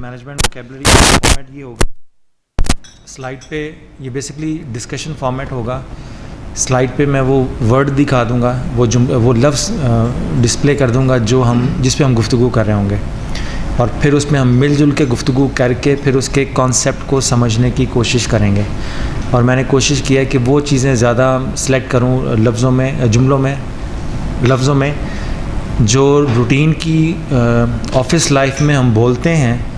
Management vocabulary का format ये होगा, स्लाइड पे ये बेसिकली डिस्कशन फॉर्मेट होगा। स्लाइड पे मैं वो वर्ड दिखा दूंगा, वो लफ्ज़ डिस्प्ले कर दूंगा जिस पे हम गुफ्तगू कर रहे होंगे, और फिर उसमें हम मिलजुल के गुफ्तगू करके फिर उसके कॉन्सेप्ट को समझने की कोशिश करेंगे। और मैंने कोशिश किया है कि वो चीज़ें ज़्यादा सेलेक्ट करूं लफ्ज़ों में जो रूटीन की ऑफिस लाइफ में हम बोलते हैं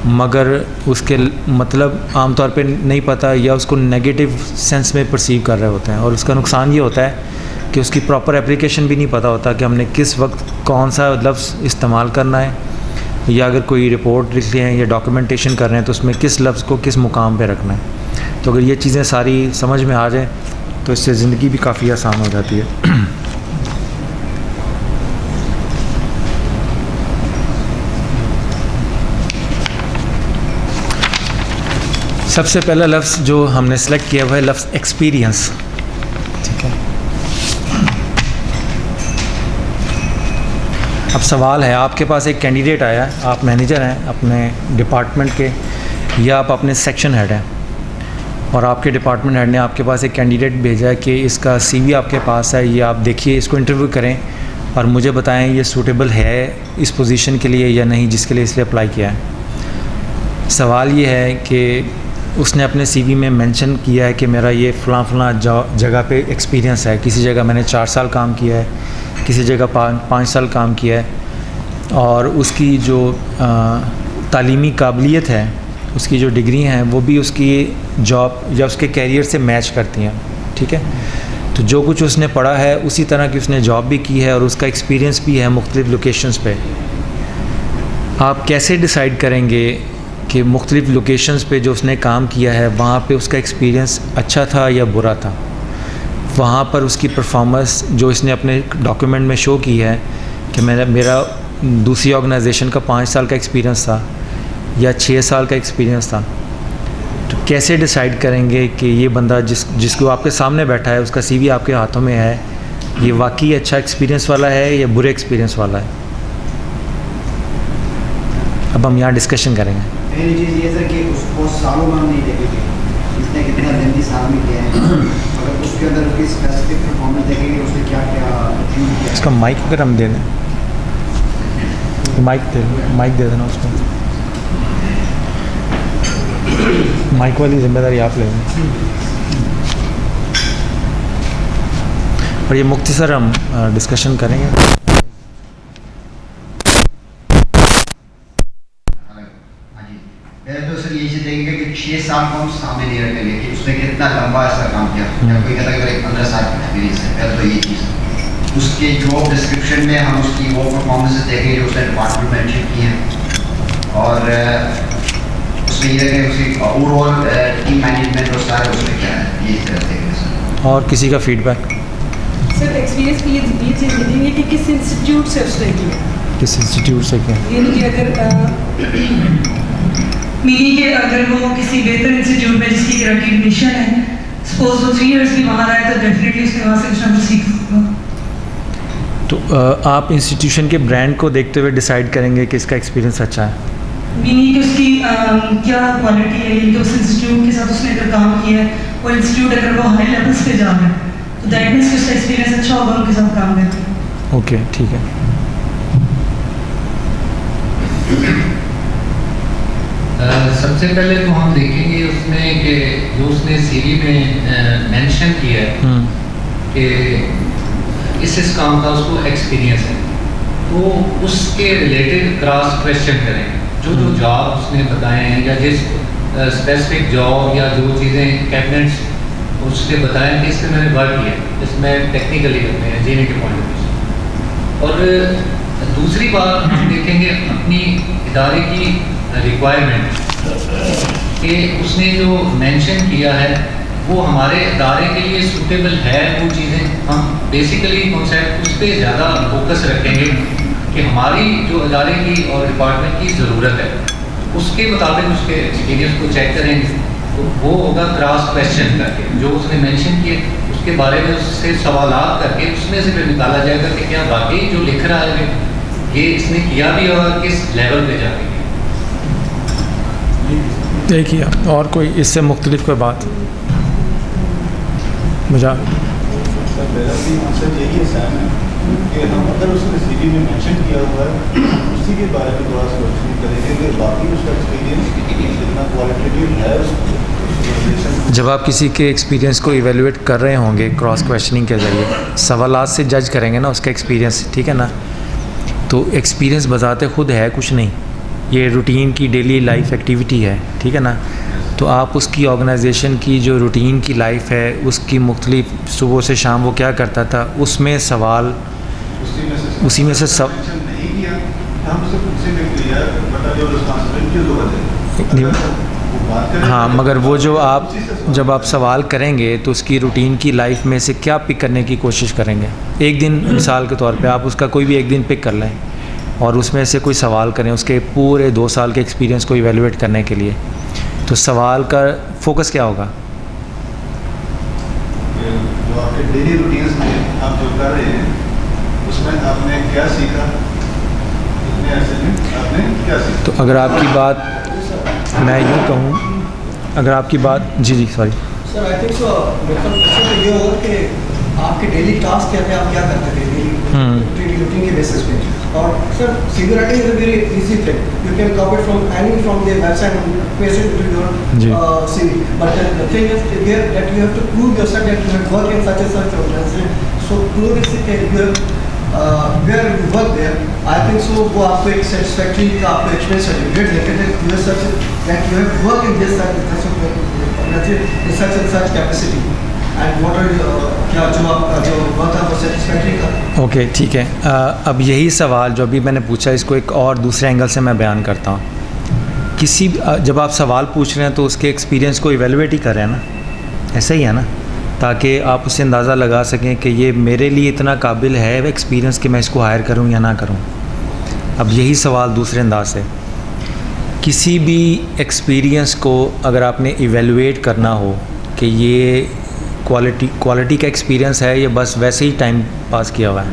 मगर उसके मतलब आमतौर पे नहीं पता, या उसको नेगेटिव सेंस में परसीव कर रहे होते हैं। और उसका नुकसान ये होता है कि उसकी प्रॉपर एप्लीकेशन भी नहीं पता होता कि हमने किस वक्त कौन सा लफ्ज़ इस्तेमाल करना है, या अगर कोई रिपोर्ट लिख रहे हैं या डॉक्यूमेंटेशन कर रहे हैं तो उसमें किस लफ्ज़ को किस मुकाम पे रखना है। तो अगर ये चीज़ें सारी समझ में आ जाए तो इससे ज़िंदगी भी काफ़ी आसान हो जाती है। सबसे पहला लफ्ज़ जो हमने सेलेक्ट किया हुआ है लफ्ज़ एक्सपीरियंस। ठीक है, अब सवाल है, आपके पास एक कैंडिडेट आया है, आप मैनेजर हैं अपने डिपार्टमेंट के या आप अपने सेक्शन हेड हैं, और आपके डिपार्टमेंट हेड ने आपके पास एक कैंडिडेट भेजा है कि इसका सीवी आपके पास है, ये आप देखिए, इसको इंटरव्यू करें और मुझे बताएं ये सूटेबल है इस पोजीशन के लिए या नहीं जिसके लिए इसलिए अप्लाई किया है। सवाल ये है कि उसने अपने सीवी में मेंशन किया है कि मेरा ये फ़लाँ जगह पे एक्सपीरियंस है, किसी जगह मैंने 4 साल काम किया है, किसी जगह 5 साल काम किया है, और उसकी जो तालीमी काबिलियत है, उसकी जो डिग्री हैं वो भी उसकी जॉब या उसके कैरियर से मैच करती हैं। ठीक है, तो जो कुछ उसने पढ़ा है उसी तरह की उसने जॉब भी की है और उसका एक्सपीरियंस भी है मुख्तलिफ़ लोकेशंस पे। आप कैसे डिसाइड करेंगे कि मुख्तलिफ़ लोकेशंस पे जो उसने काम किया है वहाँ पे उसका एक्सपीरियंस अच्छा था या बुरा था? वहाँ पर उसकी परफॉर्मेंस जो इसने अपने डॉक्यूमेंट में शो की है कि मेरा दूसरी ऑर्गेनाइजेशन का 5 साल का एक्सपीरियंस था या 6 साल का एक्सपीरियंस था, तो कैसे डिसाइड करेंगे कि ये बंदा जिसको आपके सामने बैठा है, उसका सीवी आपके हाथों में है, ये वाकई अच्छा एक्सपीरियंस वाला है या बुरे एक्सपीरियंस वाला है? अब हम यहाँ डिस्कशन करेंगे। पहली चीज़ ये सर कि उसको सालों में हम नहीं देखेंगे, इसने कितना लंबी साल में किया है, अगर उसके अंदर उसकी स्पेसिफिक परफॉर्मेंस देखेंगे उसने क्या क्या अचीव किया। इसका माइक अगर हम दे दें, माइक दे देना उसको, माइक वाली जिम्मेदारी आप ले लें। और ये मुख्तसर हम डिस्कशन करेंगे। तो सर ये चीज़ देखेंगे कि 6 साल को हम सामने नहीं रखेंगे कि उसने कितना लंबा ऐसा काम किया, या कोई कहता है कि 15 साल का एक्सपीरियंस है, पहले तो ये चीज़ उसके जॉब डिस्क्रिप्शन में हम उसकी वो परफॉर्मेंस देखेंगे जो उसने डिपार्टमेंट में अचीव की है, और उसमें ये देखेंगे उसकी ओवरऑल टीम मैनेजमेंट और सारे उसमें क्या है, ये तरह देखेंगे सर। और किसी का फीडबैक? सर एक्सपीरियंस की ये चीज़ देखेंगे कि किस इंस्टीट्यूट से उसने किया, किस इंस्टीट्यूट से किया, यानी कि अगर वो किसी बेहतर इंस्टीट्यूट में जिसकी रिकग्निशन है, सपोज वो 3 इयर्स भी वहाँ रहा है तो डेफिनेटली उसने वहाँ से कुछ ना कुछ सीखा। तो आप इंस्टीट्यूशन के ब्रांड को देखते हुए डिसाइड करेंगे कि इसका एक्सपीरियंस अच्छा है, मीनिंग कि उसकी क्या क्वालिटी है, यानी कि उस इंस्टीट्यूट के साथ उसने अगर काम किया है, वो इंस्टीट्यूट अगर वो हाई लेवल्स पे जा रहा है तो दैट मीन्स कि उसका एक्सपीरियंस अच्छा होगा उनके साथ काम करके। ओके ठीक है। सबसे पहले तो हम देखेंगे उसमें कि जो उसने सीवी में मेंशन किया है कि इस काम का उसको एक्सपीरियंस है, तो उसके रिलेटेड क्रॉस क्वेश्चन करेंगे। जो जॉब उसने बताए हैं या जिस स्पेसिफिक जॉब या जो चीज़ें कैबिनेट्स उसने बताया कि इस पर मैंने वर्क किया, इसमें टेक्निकली करते हैं जीने के पॉइंट ऑफ व्यू। और दूसरी बात हम देखेंगे अपनी इदारे की रिक्वायरमेंट कि उसने जो मेंशन किया है वो हमारे इदारे के लिए सूटेबल है। वो चीज़ें हम बेसिकली कॉन्सेप्ट उस पर ज़्यादा फोकस रखेंगे कि हमारी जो इदारे की और डिपार्टमेंट की ज़रूरत है उसके मुताबिक उसके एक्सपीरियंस को चेक करेंगे। तो वो होगा क्रॉस क्वेश्चन करके जो उसने मेंशन किए उसके बारे में उससे सवालात करके उसमें से फिर निकाला जाएगा कि क्या वाकई जो लिख रहा है ये इसने किया भी होगा, किस लेवल पे जाके। एक ही है और कोई इससे मुख्तलिफ कोई बात मुझे सर मेरा भी आंसर यही है सैम है कि हम अगर उसने सीवी में मेंशन किया हुआ है उसी के बारे में थोड़ा सा रोशनी करेंगे कि बाकी उसका एक्सपीरियंस कितना क्वालिटेटिव है उस जब आप किसी के एक्सपीरियंस को इवेलुएट कर रहे होंगे क्रॉस क्वेश्चनिंग के ज़रिए सवालात से जज करेंगे ना उसका एक्सपीरियंस, ठीक है ना। तो एक्सपीरियंस बजाते खुद है कुछ नहीं, ये रूटीन की डेली लाइफ एक्टिविटी है, ठीक है ना। तो आप उसकी ऑर्गेनाइजेशन की जो रूटीन की लाइफ है उसकी मुख्तलिफ सुबह से शाम वो क्या करता था उसमें सवाल उसी में से सब नहीं किया हम सब उसी में क्लियर बट जो रिस्पांसिबिलिटी है हाँ, मगर वो जो आप जब आप सवाल करेंगे तो उसकी रूटीन की लाइफ में से क्या पिक करने की कोशिश करेंगे। एक दिन मिसाल के तौर पे आप उसका कोई भी एक दिन पिक कर लें और उसमें से कोई सवाल करें उसके पूरे 2 साल के एक्सपीरियंस को इवेलुएट करने के लिए, तो सवाल का फोकस क्या होगा। जो आपके डेली रूटीन्स में आप जो कर रहे हैं उसमें आपने क्या सीखा, इतने अरसे में आपने क्या सीखा। तो अगर आपकी बात मैं यूँ कहूँ, अगर आपकी बात जी sorry sir I think so मतलब क्वेश्चन ये होगा कि आपके डेली टास्क क्या थे, आप क्या करते थे डेली रूटीन के बेसिस पे। और sir CV writing is a very easy thing, you can copy from any from the website and paste it to your CV, but the thing is here that you have to prove yourself that you have work in such and such organisation, so prove this कि you have where you work there. I think so वो आपको एक satisfactory का आपको experience certificate देते थे you have such that you have work in this such capacity and what are क्या जो आपका जो वर्क है वो सेटिस्फैक्टरी का। ओके ठीक है। अब यही सवाल जो अभी मैंने पूछा इसको एक और दूसरे एंगल से मैं बयान करता हूँ। किसी जब आप सवाल पूछ रहे हैं तो उसके एक्सपीरियंस को इवेलुएट ही कर रहे हैं ना, ऐसा ही है ना, ताकि आप उससे अंदाज़ा लगा सकें कि ये मेरे लिए इतना काबिल है एक्सपीरियंस कि मैं इसको हायर करूँ या ना करूँ। अब यही सवाल दूसरे अंदाज से, किसी भी एक्सपीरियंस को अगर आपने इवेलुएट करना हो कि ये क्वालिटी का एक्सपीरियंस है या बस वैसे ही टाइम पास किया हुआ है,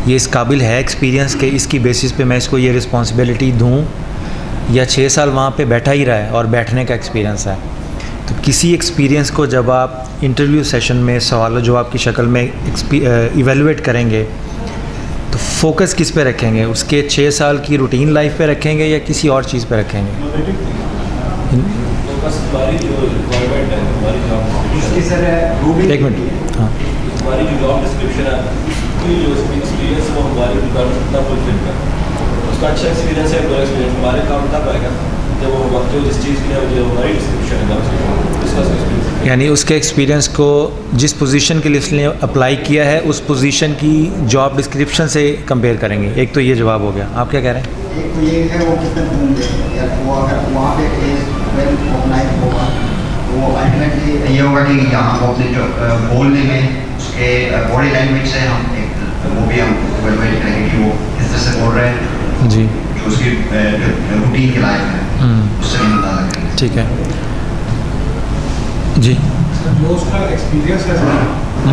ये इस काबिल है एक्सपीरियंस के इसकी बेसिस पे मैं इसको ये रिस्पॉन्सिबिलिटी दूँ, या 6 साल वहाँ पे बैठा ही रहा है और बैठने का एक्सपीरियंस है। तो किसी एक्सपीरियंस को जब आप इंटरव्यू सेशन में सवाल जवाब की शक्ल में इवेलुएट करेंगे तो फोकस किस पे रखेंगे, उसके 6 साल की रूटीन लाइफ पे रखेंगे या किसी और चीज़ पे रखेंगे। एक मिनट, हाँ हमारी जो जॉब डिस्क्रिप्शन है उसकी जो एक्सपीरियंस वो हमारी रिक्वायरमेंट कितना फुलफिल कर उसका अच्छा एक्सपीरियंस है, बुरा एक्सपीरियंस हमारे काम तब आएगा जब वो वक्त जो जिस चीज़ की है जो हमारी डिस्क्रिप्शन है उसका एक्सपीरियंस, यानी उसके एक्सपीरियंस को जिस पोजीशन के लिए उसने अप्लाई किया है उस पोजीशन की जॉब डिस्क्रिप्शन से कंपेयर करेंगे। एक तो ये जवाब हो गया, आप क्या कह रहे हैं। एक तो ये है वो कितने ढूंढेंगे या वो अगर वहाँ पे केस वेल ऑर्गेनाइज होगा वो अल्टीमेटली ये होगा कि यहाँ वो अपने जो बोलने में उसके बॉडी लैंग्वेज से हम एक वो भी हम इवैल्यूएट करेंगे कि वो किस तरह से बोल रहे हैं जी, जो उसकी रूटीन की लाइफ है उससे भी अंदाजा करेंगे। ठीक है जी, जो उसका एक्सपीरियंस है सर,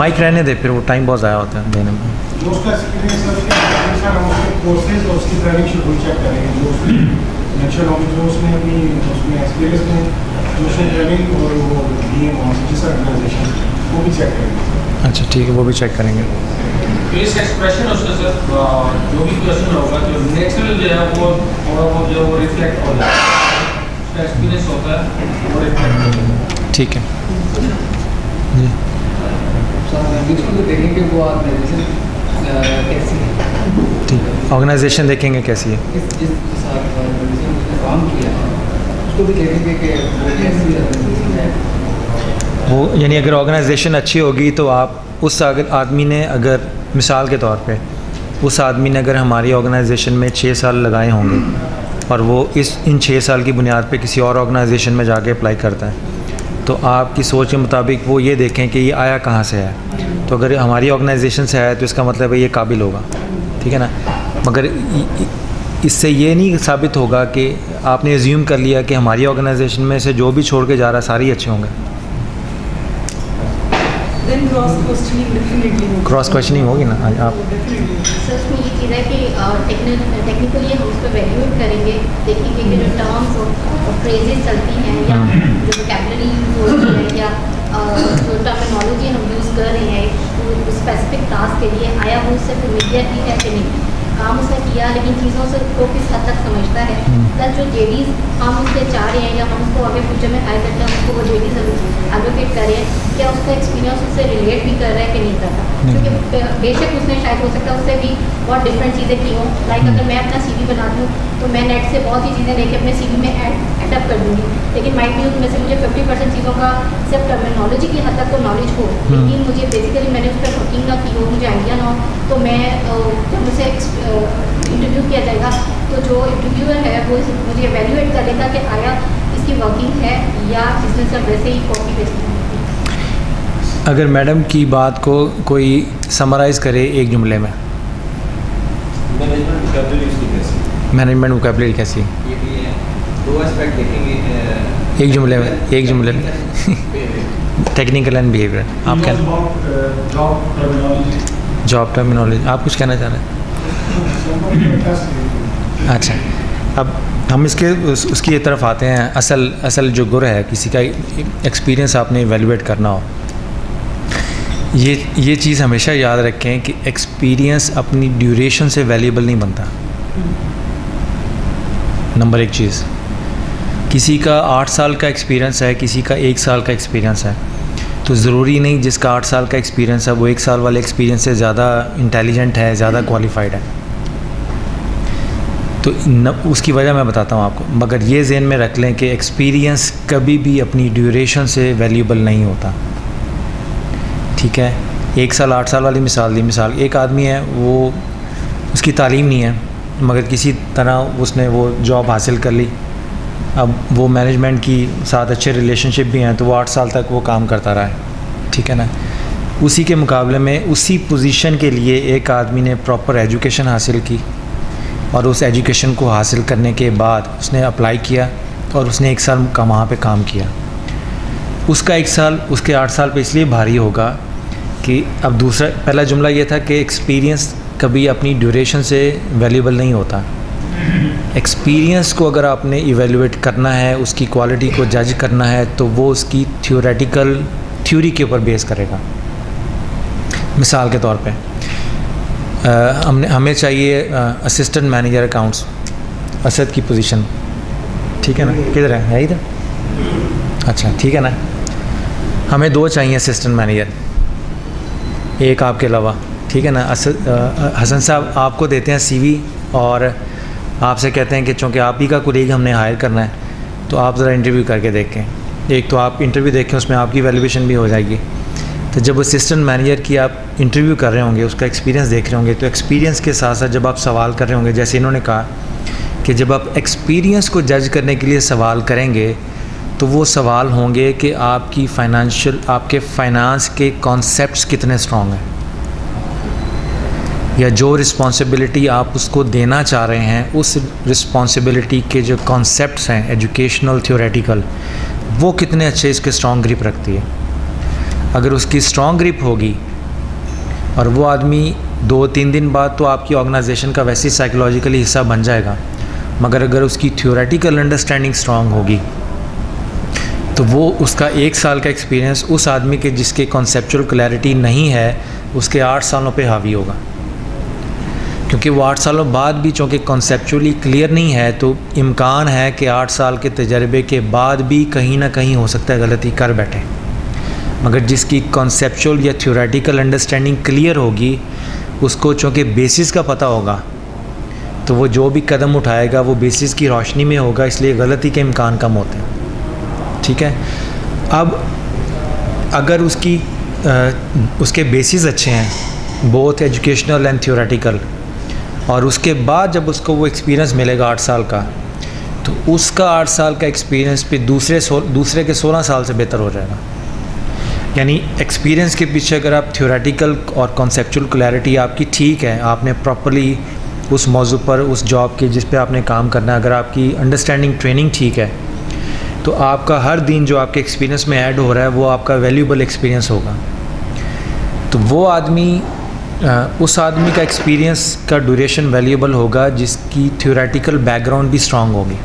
माइक रहने दे, फिर वो टाइम बहुत ज़्यादा होता है देने में। जो उसका एक्सपीरियंस है उसके अनुसार हम उसके कोर्सेज और उसकी ट्रेनिंग शेड्यूल चेक करेंगे, जो उसकी नेचर ऑफ जो उसने अपनी उसमें एक्सपीरियंस में जो उसने ट्रेनिंग और वो दी है जिस ऑर्गेनाइजेशन वो भी चेक करेंगे। अच्छा ठीक है, वो भी चेक करेंगे। फेस एक्सप्रेशन उसका सर जो भी क्वेश्चन होगा जो नेचुरल जो है वो थोड़ा बहुत जो रिफ्लेक्ट हो जाए उसका एक्सपीरियंस होता है वो रिफ्लेक्ट हो जाए। ठीक है जी, बिल्कुल देखेंगे वो ऑर्गेनाइजेशन कैसी है, ठीक है, ऑर्गेनाइजेशन देखेंगे कैसी है, जिस ऑर्गेनाइजेशन में काम किया है उसको भी देखेंगे कि वो कैसी ऑर्गेनाइजेशन है। वो यानी अगर ऑर्गेनाइजेशन अच्छी होगी तो आप उस आदमी ने अगर मिसाल के तौर पे उस आदमी ने अगर हमारी ऑर्गेनाइजेशन में 6 साल लगाए होंगे और वो इन 6 साल की बुनियाद पे किसी और ऑर्गेनाइजेशन में जाके अप्लाई करता है तो आपकी सोच के मुताबिक वो ये देखें कि ये आया कहाँ से है। तो अगर हमारी ऑर्गेनाइजेशन से आया तो इसका मतलब है ये काबिल होगा, ठीक है ना। मगर इससे ये नहीं साबित होगा कि आपने एज्यूम कर लिया कि हमारी ऑर्गेनाइजेशन में से जो भी छोड़ के जा रहा है सारे ही अच्छे होंगे। Then cross questioning definitely होगा। क्रॉस क्वेश्चनिंग होगी ना आप। सर उसमें ये चीज़ है कि टेक्निकली हम उस पर वैल्यूएट करेंगे, देखेंगे कि जो टर्म्स ऑफ फ्रेजेस चलती हैं या जो वोकैबुलरी यूज़ होती है या जो टर्मिनोलॉजी हम यूज़ कर रहे हैं स्पेसिफिक टास्क के लिए, आया वो उससे फेमिलियर ही है कि नहीं, काम उसने किया लेकिन चीज़ों से को किस हद तक समझता है, प्लस जो जेडीज हम उससे चाह रहे हैं या हम उसको आगे फ्यूचर में हायर करके हम उसको वो जेडीज एलोकेट करें, क्या उसका एक्सपीरियंस उससे रिलेट भी कर रहा है कि नहीं कर रहा, क्योंकि बेशक उसने शायद हो सकता है उससे भी बहुत डिफरेंट चीज़ें की हों। लाइक अगर मैं अपना CV बनाती हूँ तो मैं नेट से बहुत ही चीज़ें लेके अपने CV में एडअप कर दूँगी, लेकिन माइट भी उसमें से मुझे 50% चीज़ों का सिर्फ टर्मिनोलॉजी की हद तक तो नॉलेज हो, लेकिन मुझे बेसिकली मैंने उस पर वर्किंग ना की हो, मुझे आइडिया ना हो, तो मैं जब मुझे इंटरव्यू किया जाएगा तो जो इंटरव्यूअर है वो मुझे एवेल्यूएट करेगा कि आया इसकी वर्किंग है या इसने सब वैसे ही कॉपी पेस्ट किया। अगर मैडम की बात को कोई समराइज़ करे एक जुमले में, मैनेजमेंट वोकैबुलरी उसकी कैसी, मैनेजमेंट वोकैबुलरी कैसी, ये भी है, दो एस्पेक्ट देखेंगे एक जुमले में टेक्निकल एंड बिहेवियर। आप क्या जॉब टर्मिनोलॉजी, आप कुछ कहना चाह रहे हैं? अच्छा, अब हम उसकी तरफ आते हैं। असल जो गुर है किसी का एक्सपीरियंस आपने इवेलुएट करना हो, ये चीज़ हमेशा याद रखें कि एक्सपीरियंस अपनी ड्यूरेशन से वैल्यूएबल नहीं बनता। नंबर एक चीज़, किसी का 8 साल का एक्सपीरियंस है, किसी का 1 साल का एक्सपीरियंस है, तो ज़रूरी नहीं जिसका 8 साल का एक्सपीरियंस है वो 1 साल वाले एक्सपीरियंस से ज़्यादा इंटेलिजेंट है, ज़्यादा क्वालिफाइड है। तो उसकी वजह मैं बताता हूँ आपको, मगर ये ज़हन में रख लें कि एक्सपीरियंस कभी भी अपनी ड्यूरेशन से वैल्यूएबल नहीं होता। ठीक है, 1 साल 8 साल वाली मिसाल दी, मिसाल एक आदमी है वो उसकी तालीम नहीं है मगर किसी तरह उसने वो जॉब हासिल कर ली, अब वो मैनेजमेंट की साथ अच्छे रिलेशनशिप भी हैं तो वो 8 साल तक वो काम करता रहा है। ठीक है ना, उसी के मुकाबले में उसी पोजीशन के लिए एक आदमी ने प्रॉपर एजुकेशन हासिल की और उस एजुकेशन को हासिल करने के बाद उसने अप्लाई किया और उसने 1 साल का वहाँ पे काम किया। उसका 1 साल उसके 8 साल पे इसलिए भारी होगा कि अब दूसरा, पहला जुमला ये था कि एक्सपीरियंस कभी अपनी ड्यूरेशन से वैल्यूएबल नहीं होता। एक्सपीरियंस को अगर आपने इवेलुएट करना है, उसकी क्वालिटी को जज करना है, तो वो उसकी थ्योरी के ऊपर बेस करेगा। मिसाल के तौर पे हमें चाहिए असिस्टेंट मैनेजर अकाउंट्स, असद की पोजीशन। ठीक है ना, किधर है इधर? अच्छा ठीक है ना, हमें 2 चाहिए असिस्टेंट मैनेजर, एक आपके अलावा। ठीक है ना, हसन साहब आपको देते हैं CV और आपसे कहते हैं कि चूँकि आप ही का कोलीग हमने हायर करना है तो आप ज़रा इंटरव्यू करके देखें। एक तो आप इंटरव्यू देखें, उसमें आपकी वैल्यूएशन भी हो जाएगी। तो जब असिस्टेंट मैनेजर की आप इंटरव्यू कर रहे होंगे, उसका एक्सपीरियंस देख रहे होंगे, तो एक्सपीरियंस के साथ साथ जब आप सवाल कर रहे होंगे, जैसे इन्होंने कहा कि जब आप एक्सपीरियंस को जज करने के लिए सवाल करेंगे तो वो सवाल होंगे कि आपकी आपके फाइनेंस के कॉन्सेप्ट्स कितने स्ट्रॉन्ग हैं, या जो रिस्पॉन्सिबिलिटी आप उसको देना चाह रहे हैं उस रिस्पॉन्सिबिलिटी के जो कॉन्सेप्ट्स हैं एजुकेशनल थ्योरेटिकल, वो कितने अच्छे इसके स्ट्रॉन्ग ग्रिप रखती है। अगर उसकी स्ट्रॉन्ग ग्रिप होगी और वो आदमी 2-3 दिन बाद तो आपकी ऑर्गेनाइजेशन का वैसे ही साइकोलॉजिकली हिस्सा बन जाएगा, मगर अगर उसकी थ्योरेटिकल अंडरस्टैंडिंग स्ट्रॉन्ग होगी तो वो उसका 1 साल का एक्सपीरियंस उस आदमी के जिसके कॉन्सेप्चुअल क्लैरिटी नहीं है उसके 8 सालों पे हावी होगा। क्योंकि वो 8 सालों बाद भी चूँकि कॉन्सेप्चुअली क्लियर नहीं है तो इम्कान है कि 8 साल के तजर्बे के बाद भी कहीं ना कहीं हो सकता है गलती कर बैठे। मगर जिसकी कॉन्सेप्चुअल या थ्योरेटिकल अंडरस्टैंडिंग क्लियर होगी, उसको चूँकि बेसिस का पता होगा, तो वो जो भी कदम उठाएगा वो बेसिस की रोशनी में होगा, इसलिए गलती के इम्कान कम होते हैं। ठीक है, अब अगर उसके बेसिस अच्छे हैं बोथ एजुकेशनल एंड थ्योरेटिकल, और उसके बाद जब उसको वो एक्सपीरियंस मिलेगा 8 साल का, तो उसका 8 साल का एक्सपीरियंस पे दूसरे के 16 साल से बेहतर हो जाएगा। यानी एक्सपीरियंस के पीछे अगर आप थ्योरेटिकल और कॉन्सेप्चुअल क्लैरिटी आपकी ठीक है, आपने प्रॉपर्ली उस मौजू पर उस जॉब के जिस पे आपने काम करना है, अगर आपकी अंडरस्टैंडिंग ट्रेनिंग ठीक है, तो आपका हर दिन जो आपके एक्सपीरियंस में ऐड हो रहा है वो आपका वैल्यूएबल एक्सपीरियंस होगा। तो वो आदमी उस आदमी का एक्सपीरियंस का ड्यूरेशन वैल्यूएबल होगा जिसकी थ्योरेटिकल बैकग्राउंड भी स्ट्रांग होगी।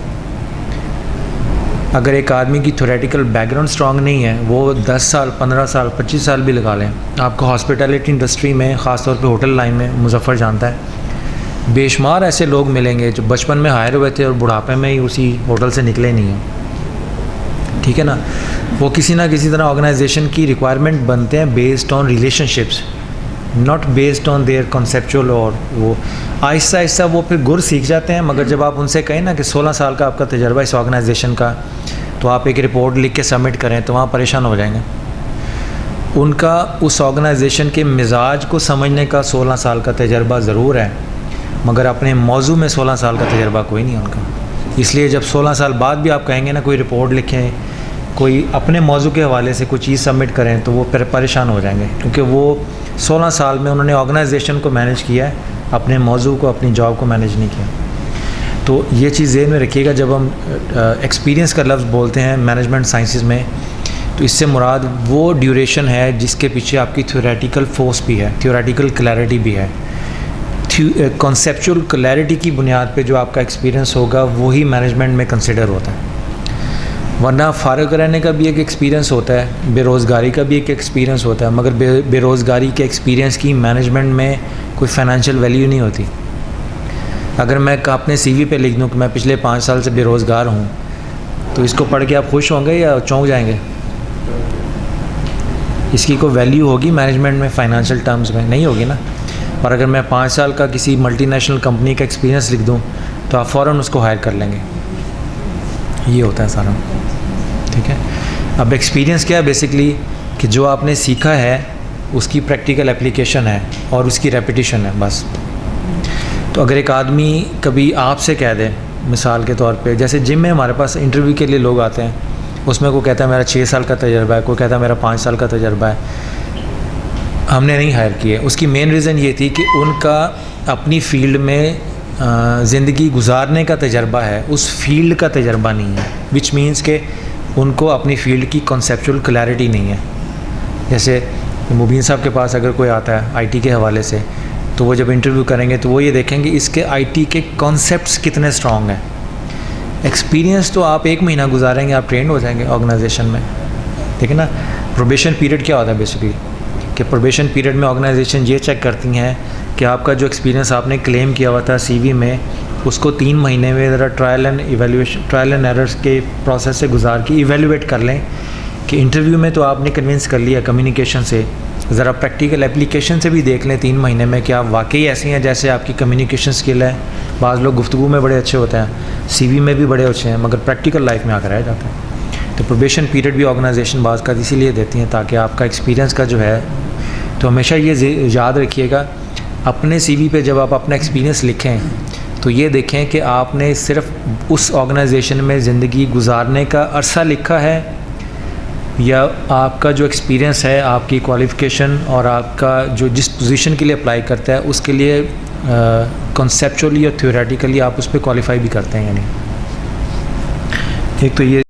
अगर एक आदमी की थ्योरेटिकल बैकग्राउंड स्ट्रांग नहीं है, वो 10 साल 15 साल 25 साल भी लगा लें। आपको हॉस्पिटैलिटी इंडस्ट्री में, ख़ास तौर पे होटल लाइन में, मुज़फ़्फ़र जानता है, बेशुमार ऐसे लोग मिलेंगे जो बचपन में हायर हुए थे और बुढ़ापे में ही उसी होटल से निकले नहीं हैं, ठीक है ना। वो किसी ना किसी तरह ऑर्गेनाइजेशन की रिक्वायरमेंट बनते हैं based on relationships, not based on their conceptual. और वो आहिस्ता आहिस्ता वो फिर गुर सीख जाते हैं। मगर जब आप उनसे कहें ना कि 16 साल का आपका तजर्बा इस ऑर्गेनाइजेशन का, तो आप एक रिपोर्ट लिख के सबमिट करें, तो वहाँ परेशान हो जाएंगे। उनका उस ऑर्गेनाइजेशन के मिजाज को समझने का 16 साल का तजर्बा ज़रूर है, मगर अपने मौजू में 16 साल का तजर्बा कोई नहीं है उनका। इसलिए जब 16 साल बाद भी आप कहेंगे ना कोई रिपोर्ट लिखें, कोई अपने मौजू के हवाले से कोई चीज़ सबमिट करें, तो वो फिर परेशान हो जाएंगे, क्योंकि वो 16 साल में उन्होंने ऑर्गेनाइजेशन को मैनेज किया है, अपने मौजू को, अपनी जॉब को मैनेज नहीं किया। तो ये चीज़ ज़हन में रखिएगा जब हम एक्सपीरियंस का लफ्ज़ बोलते हैं मैनेजमेंट साइंसेस में, तो इससे मुराद वो ड्यूरेशन है जिसके पीछे आपकी थ्योरेटिकल फोर्स भी है, थ्योरेटिकल क्लैरिटी भी है। कॉन्सेप्चुअल क्लैरिटी की बुनियाद पे जो आपका एक्सपीरियंस होगा वही मैनेजमेंट में कंसिडर होता है। वरना फ़ारिग रहने का भी एक एक्सपीरियंस होता है, बेरोज़गारी का भी एक एक्सपीरियंस होता है, मगर बेरोज़गारी के एक्सपीरियंस की मैनेजमेंट में कोई फ़ाइनेंशियल वैल्यू नहीं होती। अगर मैं अपने CV पे लिख दूँ कि मैं पिछले 5 साल से बेरोज़गार हूँ, तो इसको पढ़ के आप खुश होंगे या चौंक जाएंगे? इसकी कोई वैल्यू होगी मैनेजमेंट में, फ़ाइनेंशियल टर्म्स में? नहीं होगी ना। और अगर मैं 5 साल का किसी मल्टीनेशनल कंपनी का एक्सपीरियंस लिख दूँ, तो आप फ़ौरन उसको हायर कर लेंगे। ये होता है सारा, ठीक है। अब एक्सपीरियंस क्या है बेसिकली, कि जो आपने सीखा है उसकी प्रैक्टिकल एप्लीकेशन है और उसकी रेपिटिशन है, बस। तो अगर एक आदमी कभी आपसे कह दे, मिसाल के तौर पे, जैसे जिम में हमारे पास इंटरव्यू के लिए लोग आते हैं, उसमें कोई कहता है मेरा 6 साल का तजर्बा है, कोई कहता है मेरा 5 साल का तजर्बा है, हमने नहीं हायर किए। उसकी मेन रीज़न ये थी कि उनका अपनी फ़ील्ड में ज़िंदगी गुजारने का तजर्बा है, उस फील्ड का तजर्बा नहीं है, विच मीन्स के उनको अपनी फ़ील्ड की कॉन्सेप्चुअल क्लैरिटी नहीं है। जैसे मुबीन साहब के पास अगर कोई आता है IT के हवाले से, तो वो जब इंटरव्यू करेंगे तो वो ये देखेंगे इसके IT के कॉन्सेप्ट्स कितने स्ट्रॉन्ग हैं। एक्सपीरियंस तो आप 1 महीना गुजारेंगे, आप ट्रेंड हो जाएंगे ऑर्गेनाइजेशन में, ठीक है ना। प्रोबेशन पीरियड क्या होता है बेसिकली, कि प्रोबेशन पीरियड में ऑर्गेनाइजेशन ये चेक करती हैं कि आपका जो एक्सपीरियंस आपने क्लेम किया हुआ था CV में, उसको 3 महीने में ज़रा ट्रायल एंड एरर्स के प्रोसेस से गुजार के इवेल्युएट कर लें कि इंटरव्यू में तो आपने कन्विंस कर लिया कम्युनिकेशन से, ज़रा प्रैक्टिकल एप्लीकेशन से भी देख लें 3 महीने में कि आप वाकई ऐसे हैं जैसे आपकी कम्युनिकेशन स्किल है। बाज़ लोग गुफ्तगू में बड़े अच्छे होते हैं, CV में भी बड़े अच्छे हैं, मगर प्रैक्टिकल लाइफ में आकर रह जाते हैं। तो प्रोबेशन पीरियड भी ऑर्गेनाइजेशन बाज़ का इसीलिए देती हैं ताकि आपका एक्सपीरियंस का जो है, तो हमेशा ये याद रखिएगा अपने CV पे जब आप अपना एक्सपीरियंस लिखें तो ये देखें कि आपने सिर्फ उस ऑर्गेनाइजेशन में ज़िंदगी गुजारने का अरसा लिखा है, या आपका जो एक्सपीरियंस है, आपकी क्वालिफ़िकेशन और आपका जो जिस पोजीशन के लिए अप्लाई करता है उसके लिए कॉन्सेप्चुअली या थ्योरेटिकली आप उस पर क्वालिफाई भी करते हैं या नहीं। एक तो ये